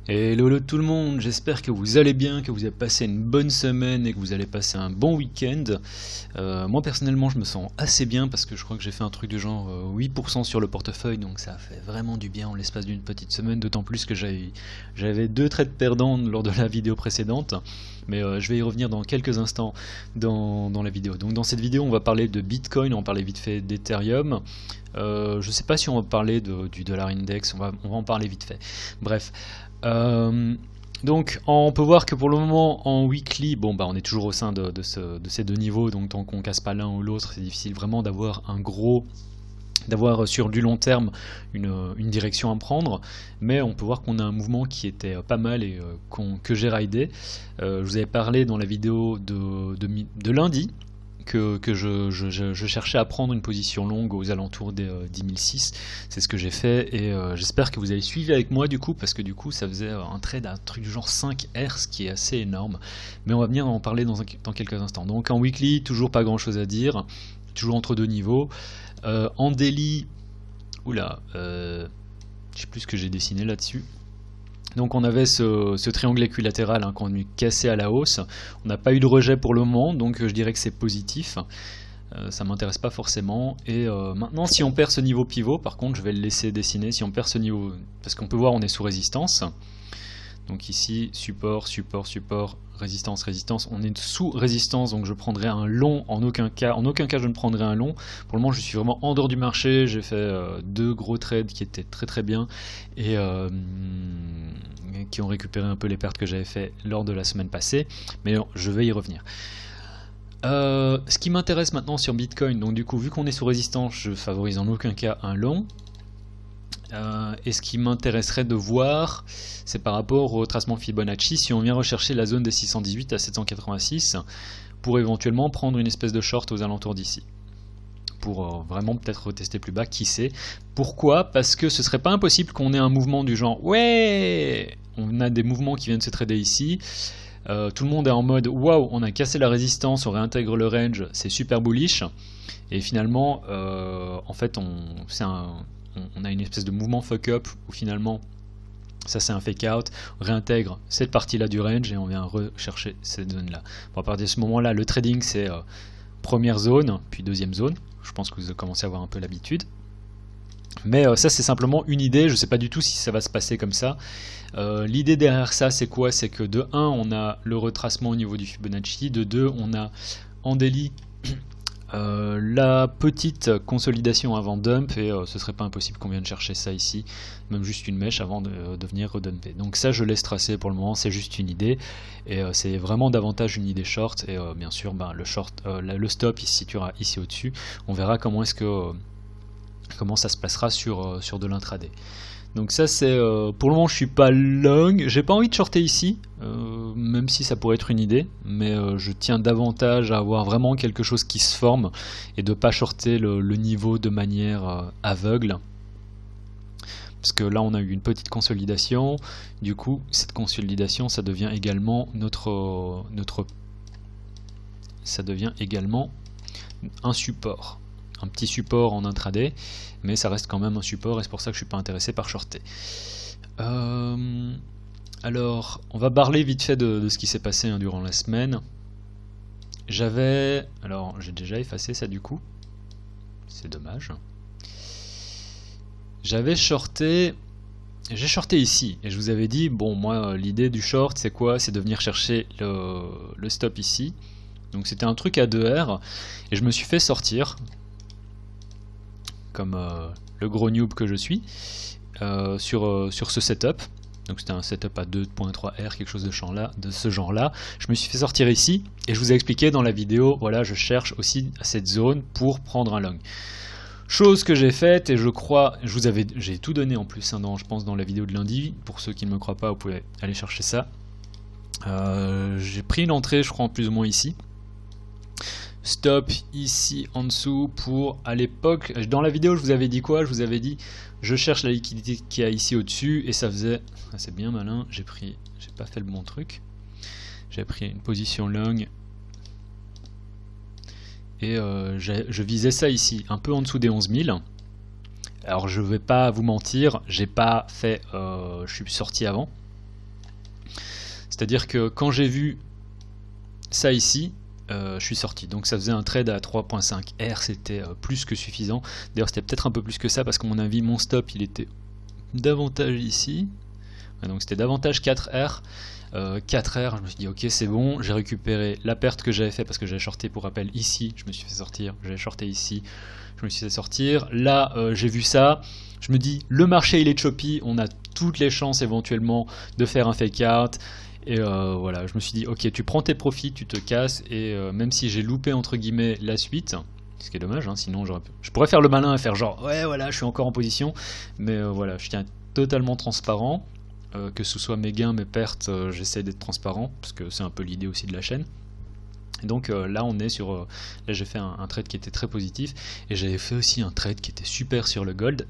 Hello tout le monde, j'espère que vous allez bien, que vous avez passé une bonne semaine et que vous allez passer un bon week-end. Moi personnellement je me sens assez bien parce que je crois que j'ai fait un truc du genre 8% sur le portefeuille, donc ça fait vraiment du bien en l'espace d'une petite semaine, d'autant plus que j'avais deux trades perdants lors de la vidéo précédente, mais je vais y revenir dans quelques instants dans la vidéo. Donc dans cette vidéo on va parler de Bitcoin, on va parler vite fait d'Ethereum. Je sais pas si on va parler du dollar index, on va en parler vite fait. Bref. Donc on peut voir que pour le moment en weekly, bon bah on est toujours au sein de ces deux niveaux, donc tant qu'on casse pas l'un ou l'autre, c'est difficile vraiment d'avoir sur du long terme une direction à prendre, mais on peut voir qu'on a un mouvement qui était pas mal et que j'ai raidé. Je vous avais parlé dans la vidéo de lundi que je cherchais à prendre une position longue aux alentours des 10 006. C'est ce que j'ai fait et j'espère que vous avez suivi avec moi du coup, parce que du coup ça faisait un trade à un truc du genre 5R, ce qui est assez énorme. Mais on va venir en parler dans quelques instants. Donc en weekly, toujours pas grand chose à dire, toujours entre deux niveaux. En daily, oula, je sais plus ce que j'ai dessiné là-dessus. Donc on avait ce triangle équilatéral qu'on a cassé à la hausse. On n'a pas eu de rejet pour le moment, donc je dirais que c'est positif. Ça m'intéresse pas forcément. Et maintenant, si on perd ce niveau pivot, par contre, je vais le laisser dessiner. Si on perd ce niveau, parce qu'on peut voir, on est sous résistance. Donc ici, support, support, support, résistance, résistance. On est sous résistance, donc je prendrai un long en aucun cas. En aucun cas, je ne prendrai un long. Pour le moment, je suis vraiment en dehors du marché. J'ai fait deux gros trades qui étaient très très bien et qui ont récupéré un peu les pertes que j'avais fait lors de la semaine passée. Mais non, je vais y revenir. Ce qui m'intéresse maintenant sur Bitcoin, donc du coup, vu qu'on est sous résistance, je favorise en aucun cas un long. Et ce qui m'intéresserait de voir, c'est par rapport au tracement Fibonacci, si on vient rechercher la zone des 618 à 786, pour éventuellement prendre une espèce de short aux alentours d'ici. Pour vraiment peut-être retester plus bas, qui sait. Pourquoi? Parce que ce serait pas impossible qu'on ait un mouvement du genre, ouais, on a des mouvements qui viennent se trader ici. Tout le monde est en mode waouh, on a cassé la résistance, on réintègre le range, c'est super bullish. Et finalement, en fait, on a une espèce de mouvement fuck up où finalement ça c'est un fake out, on réintègre cette partie là du range et on vient rechercher cette zone là. Bon, à partir de ce moment là, le trading c'est première zone, puis deuxième zone. Je pense que vous commencez à avoir un peu l'habitude. Mais ça c'est simplement une idée, je ne sais pas du tout si ça va se passer comme ça. L'idée derrière ça c'est quoi? C'est que de 1 on a le retracement au niveau du Fibonacci, de 2 on a en daily la petite consolidation avant dump, et ce serait pas impossible qu'on vienne chercher ça ici, même juste une mèche avant de venir redumper. Donc ça je laisse tracer pour le moment, c'est juste une idée, et c'est vraiment davantage une idée short, et bien sûr le stop il se situera ici au-dessus. On verra comment ça se placera sur de l'intraday. Donc ça c'est pour le moment je suis pas long, j'ai pas envie de shorter ici, même si ça pourrait être une idée, mais je tiens davantage à avoir vraiment quelque chose qui se forme et de pas shorter le niveau de manière aveugle. Parce que là on a eu une petite consolidation, du coup cette consolidation ça devient également ça devient également un support. Un petit support en intraday, mais ça reste quand même un support et c'est pour ça que je suis pas intéressé par shorter. Alors, on va parler vite fait de ce qui s'est passé durant la semaine. Alors j'ai déjà effacé ça du coup, c'est dommage. J'ai shorté ici et je vous avais dit bon moi l'idée du short c'est quoi? C'est de venir chercher le stop ici. Donc c'était un truc à 2R et je me suis fait sortir comme le gros noob que je suis sur ce setup. Donc c'était un setup à 2.3R, quelque chose de ce genre là. Je me suis fait sortir ici et je vous ai expliqué dans la vidéo, voilà, je cherche aussi cette zone pour prendre un long. Chose que j'ai faite, et je crois, j'ai tout donné en plus, je pense dans la vidéo de lundi. Pour ceux qui ne me croient pas, vous pouvez aller chercher ça. J'ai pris une entrée, je crois, plus ou moins ici. Stop ici en dessous pour, à l'époque, dans la vidéo je vous avais dit quoi? Je vous avais dit je cherche la liquidité qu'il y a ici au dessus, et ça faisait, c'est bien malin, j'ai pas fait le bon truc, j'ai pris une position long et je visais ça ici, un peu en dessous des 11 000. Alors je vais pas vous mentir, j'ai pas fait, je suis sorti avant, C'est-à-dire que quand j'ai vu ça ici, je suis sorti. Donc ça faisait un trade à 3.5 R, c'était plus que suffisant. D'ailleurs c'était peut-être un peu plus que ça parce qu'à mon avis mon stop il était davantage ici. Donc c'était davantage 4R. 4R, je me suis dit ok c'est bon, j'ai récupéré la perte que j'avais fait parce que j'avais shorté pour rappel ici, je me suis fait sortir, j'avais shorté ici, je me suis fait sortir. Là j'ai vu ça, je me dis le marché il est choppy, on a toutes les chances éventuellement de faire un fake out. Et voilà, je me suis dit ok tu prends tes profits, tu te casses, et même si j'ai loupé entre guillemets la suite, ce qui est dommage, hein, sinon je pourrais faire le malin et faire genre ouais voilà je suis encore en position, mais voilà je tiens totalement transparent. Que ce soit mes gains, mes pertes, j'essaie d'être transparent, parce que c'est un peu l'idée aussi de la chaîne. Et donc là on est sur, là j'ai fait un trade qui était très positif, et j'avais fait aussi un trade qui était super sur le gold.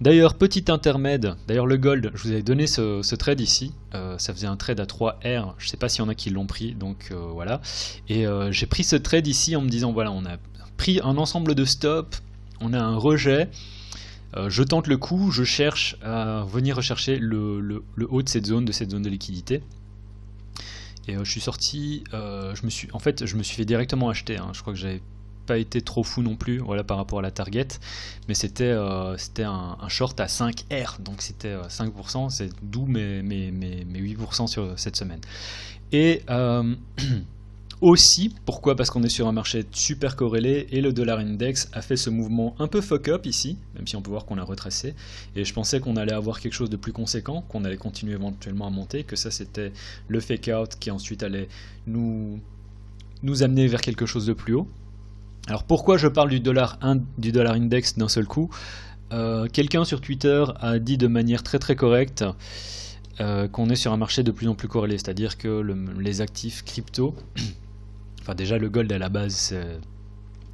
D'ailleurs petit intermède, d'ailleurs le gold, je vous avais donné ce trade ici, ça faisait un trade à 3R, je sais pas s'il y en a qui l'ont pris, donc voilà. Et j'ai pris ce trade ici en me disant voilà on a pris un ensemble de stops, on a un rejet. Je tente le coup, je cherche à venir rechercher le haut de cette zone de liquidité. Et je suis sorti, je me suis fait directement acheter, hein. Je crois que j'avais pas été trop fou non plus, voilà, par rapport à la target, mais c'était un short à 5R, donc c'était 5%, c'est d'où mes 8% sur cette semaine. Et aussi, pourquoi? Parce qu'on est sur un marché super corrélé et le dollar index a fait ce mouvement un peu fuck up ici, même si on peut voir qu'on a retracé. Et je pensais qu'on allait avoir quelque chose de plus conséquent, qu'on allait continuer éventuellement à monter, que ça c'était le fake out qui ensuite allait nous amener vers quelque chose de plus haut. Alors pourquoi je parle du dollar index d'un seul coup? Quelqu'un sur Twitter a dit de manière très très correcte qu'on est sur un marché de plus en plus corrélé, c'est-à-dire que les actifs crypto, enfin déjà le gold à la base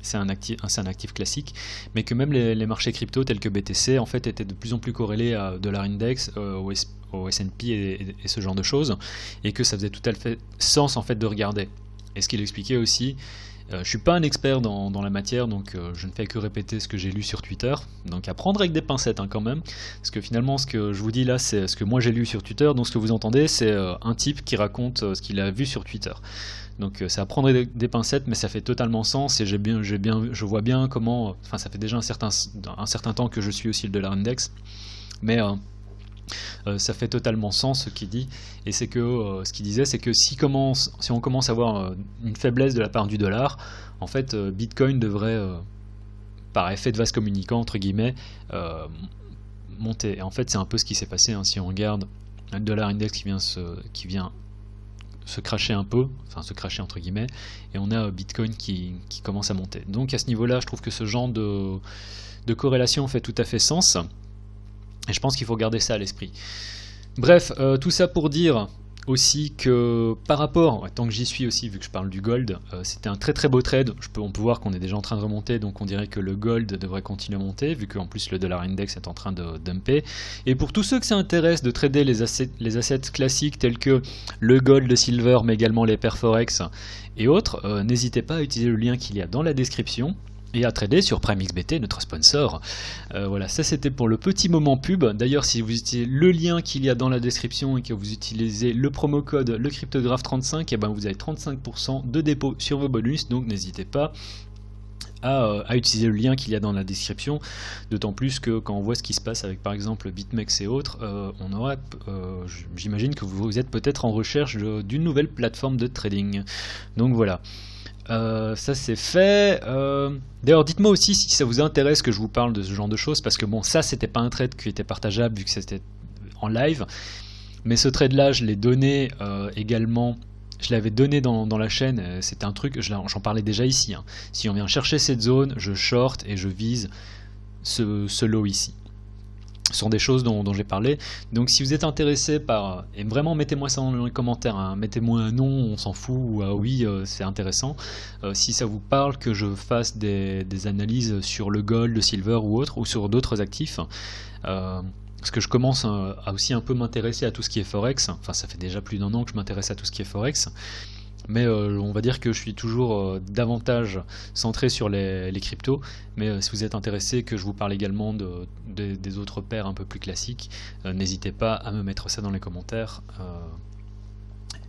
c'est un actif classique, mais que même les marchés crypto tels que BTC en fait étaient de plus en plus corrélés à dollar index, au S&P et ce genre de choses, et que ça faisait tout à fait sens en fait de regarder. Et ce qu'il expliquait aussi, je suis pas un expert dans la matière, donc je ne fais que répéter ce que j'ai lu sur Twitter, donc à prendre avec des pincettes hein, quand même, parce que finalement ce que je vous dis là c'est ce que moi j'ai lu sur Twitter, donc ce que vous entendez c'est un type qui raconte ce qu'il a vu sur Twitter. Donc c'est à prendre avec des pincettes, mais ça fait totalement sens, et je vois bien comment, enfin ça fait déjà un certain temps que je suis aussi le dollar index, mais ça fait totalement sens ce qu'il dit, et c'est que ce qu'il disait c'est que si on commence à avoir une faiblesse de la part du dollar, en fait Bitcoin devrait par effet de vase communicant entre guillemets monter, et en fait c'est un peu ce qui s'est passé hein, si on regarde le dollar index qui vient se cracher un peu, enfin se cracher entre guillemets, et on a Bitcoin qui commence à monter. Donc à ce niveau là je trouve que ce genre de corrélation fait tout à fait sens. Et je pense qu'il faut garder ça à l'esprit. Bref, tout ça pour dire aussi que par rapport, tant que j'y suis aussi, vu que je parle du gold, c'était un très très beau trade. On peut voir qu'on est déjà en train de remonter, donc on dirait que le gold devrait continuer à monter, vu qu'en plus le dollar index est en train de dumper. Et pour tous ceux que ça intéresse de trader les assets classiques tels que le gold, le silver, mais également les paires forex et autres, n'hésitez pas à utiliser le lien qu'il y a dans la description et à trader sur PrimeXBT, notre sponsor. Voilà, ça c'était pour le petit moment pub. D'ailleurs, si vous utilisez le lien qu'il y a dans la description et que vous utilisez le promo code le cryptographe 35, et ben vous avez 35% de dépôt sur vos bonus, donc n'hésitez pas à utiliser le lien qu'il y a dans la description, d'autant plus que quand on voit ce qui se passe avec par exemple BitMEX et autres, j'imagine que vous êtes peut-être en recherche d'une nouvelle plateforme de trading. Donc voilà. Ça c'est fait. D'ailleurs dites-moi aussi si ça vous intéresse que je vous parle de ce genre de choses, parce que bon ça c'était pas un trade qui était partageable vu que c'était en live, mais ce trade là je l'ai donné également, je l'avais donné dans la chaîne, c'était un truc, j'en parlais déjà ici hein. Si on vient chercher cette zone, je short et je vise ce low ici. Ce sont des choses dont j'ai parlé, donc si vous êtes intéressé par, et vraiment mettez-moi ça dans les commentaires, hein. Mettez-moi un non, on s'en fout, ou oui c'est intéressant, si ça vous parle que je fasse des analyses sur le gold, le silver ou autre, ou sur d'autres actifs, parce que je commence à aussi un peu m'intéresser à tout ce qui est forex, enfin ça fait déjà plus d'1 an que je m'intéresse à tout ce qui est forex, mais on va dire que je suis toujours davantage centré sur les cryptos, mais si vous êtes intéressé que je vous parle également des autres paires un peu plus classiques, n'hésitez pas à me mettre ça dans les commentaires,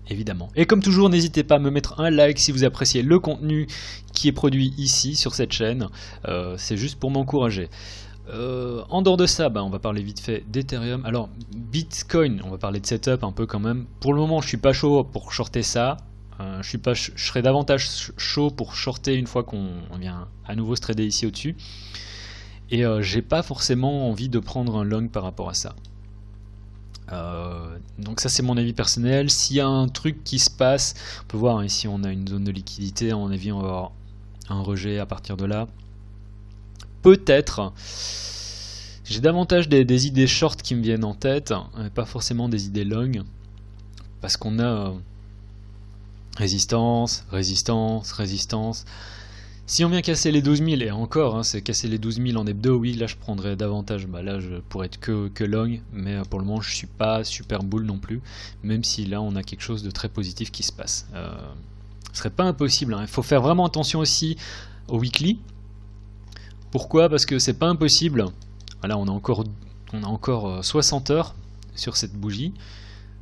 évidemment. Et comme toujours, n'hésitez pas à me mettre un like si vous appréciez le contenu qui est produit ici sur cette chaîne. C'est juste pour m'encourager. En dehors de ça, on va parler vite fait d'Ethereum. Alors, Bitcoin, on va parler de setup un peu quand même. Pour le moment, je suis pas chaud pour shorter ça. Je serais davantage chaud pour shorter une fois qu'on vient à nouveau se trader ici au-dessus. Et j'ai pas forcément envie de prendre un long par rapport à ça. Donc ça c'est mon avis personnel. S'il y a un truc qui se passe, on peut voir ici on a une zone de liquidité, à mon avis on va avoir un rejet à partir de là. Peut-être, j'ai davantage des idées short qui me viennent en tête, pas forcément des idées long, parce qu'on a résistance, résistance, résistance. Si on vient casser les 12 000, et encore, c'est casser les 12 000 en hebdo, oui, là je prendrais davantage, là je pourrais être que long, mais pour le moment je suis pas super bull non plus, même si là on a quelque chose de très positif qui se passe. Ce serait pas impossible, il faut faire vraiment attention aussi au weekly. Pourquoi? Parce que c'est pas impossible, là on a encore 60 heures sur cette bougie,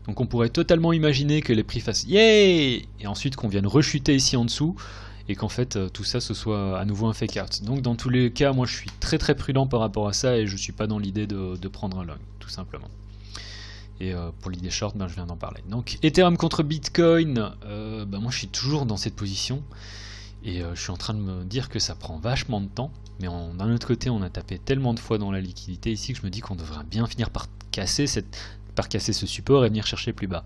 donc on pourrait totalement imaginer que les prix fassent yeah, et ensuite qu'on vienne rechuter ici en dessous, et qu'en fait tout ça ce soit à nouveau un fake out. Donc dans tous les cas, moi je suis très prudent par rapport à ça et je suis pas dans l'idée de prendre un long, tout simplement. Et pour l'idée short, je viens d'en parler. Donc Ethereum contre Bitcoin, moi je suis toujours dans cette position et je suis en train de me dire que ça prend vachement de temps, mais d'un autre côté on a tapé tellement de fois dans la liquidité ici que je me dis qu'on devrait bien finir par casser ce support et venir chercher plus bas.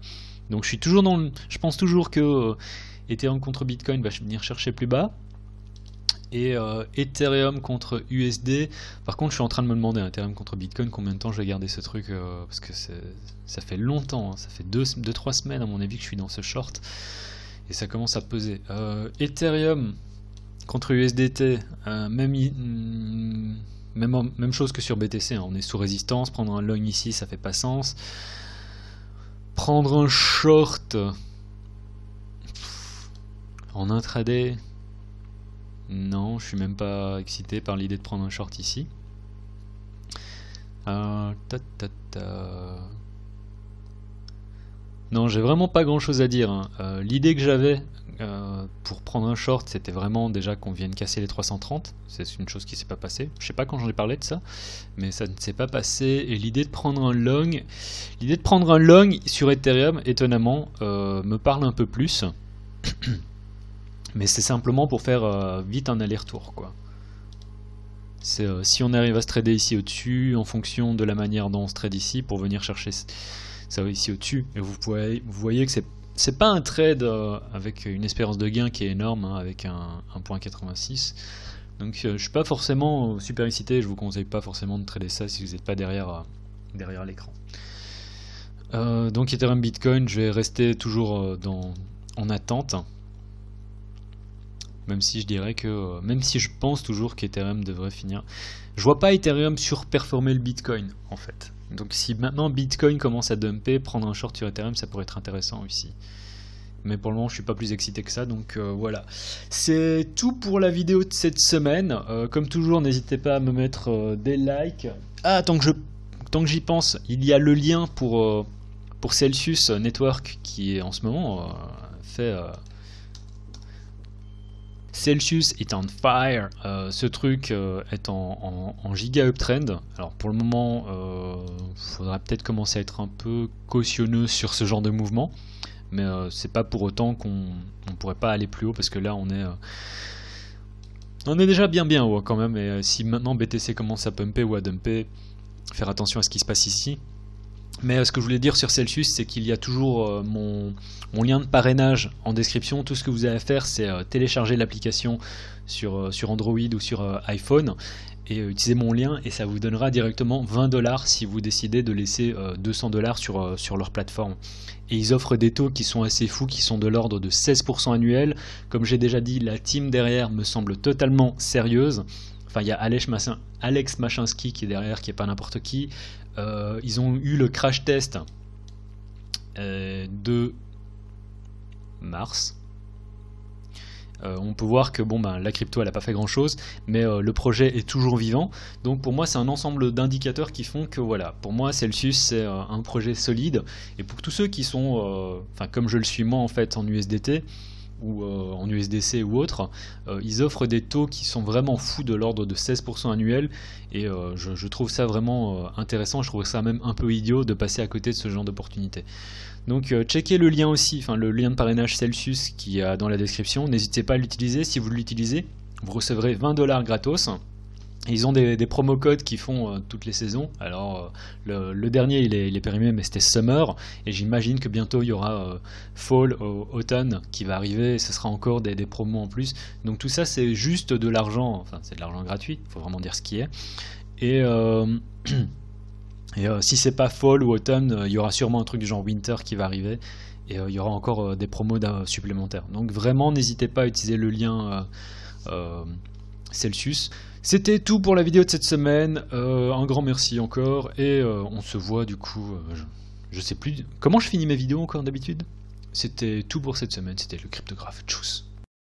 Donc je pense toujours que Ethereum contre Bitcoin va venir chercher plus bas. Et Ethereum contre USD. Par contre, je suis en train de me demander, Ethereum contre Bitcoin, combien de temps je vais garder ce truc parce que ça fait longtemps, ça fait 2-3 semaines à mon avis que je suis dans ce short. Et ça commence à peser. Ethereum contre USDT, même chose que sur BTC. On est sous résistance. Prendre un long ici, ça fait pas sens. Prendre un short en intraday, non, je suis même pas excité par l'idée de prendre un short ici. Non, j'ai vraiment pas grand chose à dire. L'idée que j'avais pour prendre un short, c'était vraiment déjà qu'on vienne casser les 330. C'est une chose qui s'est pas passée. Je sais pas quand j'en ai parlé de ça, mais ça ne s'est pas passé. Et l'idée de prendre un long, sur Ethereum, étonnamment, me parle un peu plus. Mais c'est simplement pour faire vite un aller-retour, quoi. Si on arrive à se trader ici au-dessus, en fonction de la manière dont on se trade ici, pour venir chercher ça ici au-dessus, et vous voyez que c'est pas un trade avec une espérance de gain qui est énorme, avec un 1.86. Donc je suis pas forcément super excité, je vous conseille pas forcément de trader ça si vous n'êtes pas derrière l'écran. Donc Ethereum Bitcoin, je vais rester toujours en attente. Même si je dirais que, même si je pense toujours qu'Ethereum devrait finir, je vois pas Ethereum surperformer le Bitcoin en fait. Donc si maintenant Bitcoin commence à dumper, prendre un short sur Ethereum, ça pourrait être intéressant aussi. Mais pour le moment, je suis pas plus excité que ça, donc voilà. C'est tout pour la vidéo de cette semaine. Comme toujours, n'hésitez pas à me mettre des likes. Ah, tant que j'y pense, il y a le lien pour Celsius Network qui est en ce moment fait. Celsius est on fire, ce truc est en giga uptrend. Alors pour le moment, faudra peut-être commencer à être un peu cautionneux sur ce genre de mouvement, mais c'est pas pour autant qu'on pourrait pas aller plus haut, parce que là on est déjà bien haut quand même, et si maintenant BTC commence à pumper ou à dumper, faire attention à ce qui se passe ici. Mais ce que je voulais dire sur Celsius, c'est qu'il y a toujours mon lien de parrainage en description. Tout ce que vous avez à faire, c'est télécharger l'application sur Android ou sur iPhone et utiliser mon lien, et ça vous donnera directement 20 $ si vous décidez de laisser 200 $ sur leur plateforme. Et ils offrent des taux qui sont assez fous, qui sont de l'ordre de 16% annuel. Comme j'ai déjà dit, la team derrière me semble totalement sérieuse. Enfin, il y a Alex Machinski qui est derrière, qui n'est pas n'importe qui. Ils ont eu le crash test de mars. On peut voir que bon, ben, la crypto elle n'a pas fait grand chose, mais le projet est toujours vivant. Donc pour moi c'est un ensemble d'indicateurs qui font que voilà, pour moi Celsius c'est un projet solide. Et pour tous ceux qui sont, enfin comme je le suis moi en fait en USDT, ou en USDC ou autre, ils offrent des taux qui sont vraiment fous de l'ordre de 16% annuel, et je trouve ça vraiment intéressant. Je trouve ça même un peu idiot de passer à côté de ce genre d'opportunité. Donc checkez le lien aussi, enfin le lien de parrainage Celsius qui est dans la description, n'hésitez pas à l'utiliser. Si vous l'utilisez, vous recevrez 20$ gratos. Et ils ont des promo codes qui font toutes les saisons. Alors le dernier il est périmé, mais c'était Summer, et j'imagine que bientôt il y aura Fall, Automne qui va arriver, et ce sera encore des promos en plus. Donc tout ça c'est juste de l'argent, enfin c'est de l'argent gratuit, il faut vraiment dire ce qui est. Et, si c'est pas Fall ou Automne, il y aura sûrement un truc du genre Winter qui va arriver, et il y aura encore des promos supplémentaires. Donc vraiment n'hésitez pas à utiliser le lien Celsius. C'était tout pour la vidéo de cette semaine, un grand merci encore, et on se voit du coup, je sais plus comment je finis mes vidéos encore d'habitude. C'était tout pour cette semaine, c'était le cryptographe, tchuss.